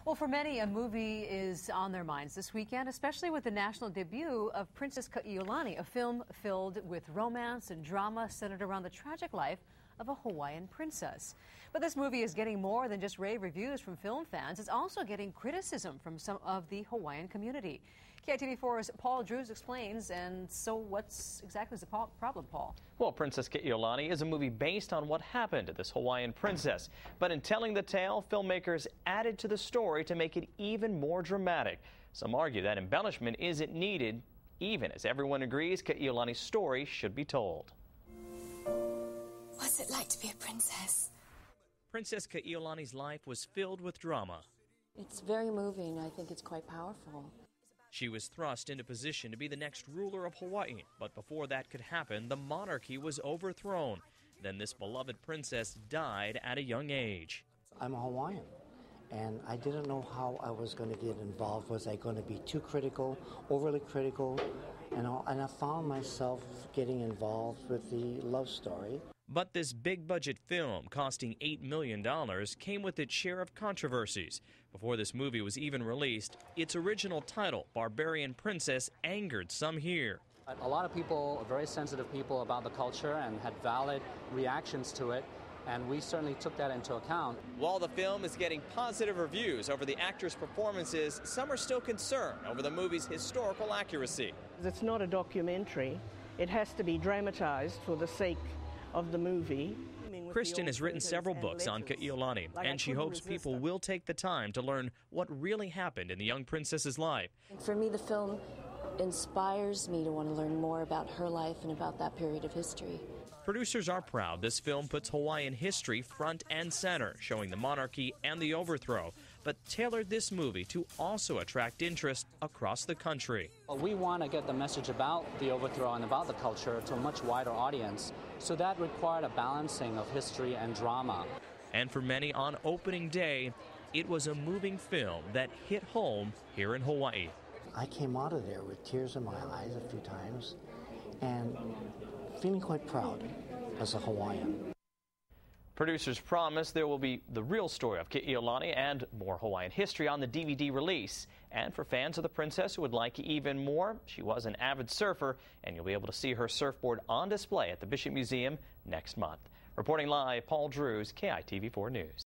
Well, for many, a movie is on their minds this weekend, especially with the national debut of Princess Kaiulani, a film filled with romance and drama centered around the tragic life of a Hawaiian princess. But this movie is getting more than just rave reviews from film fans. It's also getting criticism from some of the Hawaiian community. KITV4's Paul Drews explains, and so what's exactly the problem, Paul? Well, Princess Kaiulani is a movie based on what happened to this Hawaiian princess. But in telling the tale, filmmakers added to the story to make it even more dramatic. Some argue that embellishment isn't needed, even as everyone agrees Kaiulani's story should be told. What's it like to be a princess? Princess Kaiulani's life was filled with drama. It's very moving. I think it's quite powerful. She was thrust into position to be the next ruler of Hawaii, but before that could happen, the monarchy was overthrown. Then this beloved princess died at a young age. I'm a Hawaiian, and I didn't know how I was going to get involved. Was I going to be too critical, overly critical? And I found myself getting involved with the love story. But this big-budget film, costing $8 million, came with its share of controversies. Before this movie was even released, its original title, Barbarian Princess, angered some here. A lot of people are very sensitive people about the culture and had valid reactions to it, and we certainly took that into account. While the film is getting positive reviews over the actors' performances, some are still concerned over the movie's historical accuracy. It's not a documentary. It has to be dramatized for the sake of the movie. Kristen has written several books on Kaiulani, and she hopes people will take the time to learn what really happened in the young princess's life. For me, the film inspires me to want to learn more about her life and about that period of history. Producers are proud this film puts Hawaiian history front and center, showing the monarchy and the overthrow, but tailored this movie to also attract interest across the country. We want to get the message about the overthrow and about the culture to a much wider audience, so that required a balancing of history and drama. And for many on opening day, it was a moving film that hit home here in Hawaii. I came out of there with tears in my eyes a few times and feeling quite proud as a Hawaiian. Producers promise there will be the real story of Kaiulani and more Hawaiian history on the DVD release. And for fans of the princess who would like even more, she was an avid surfer, and you'll be able to see her surfboard on display at the Bishop Museum next month. Reporting live, Paul Drews, KITV4 News.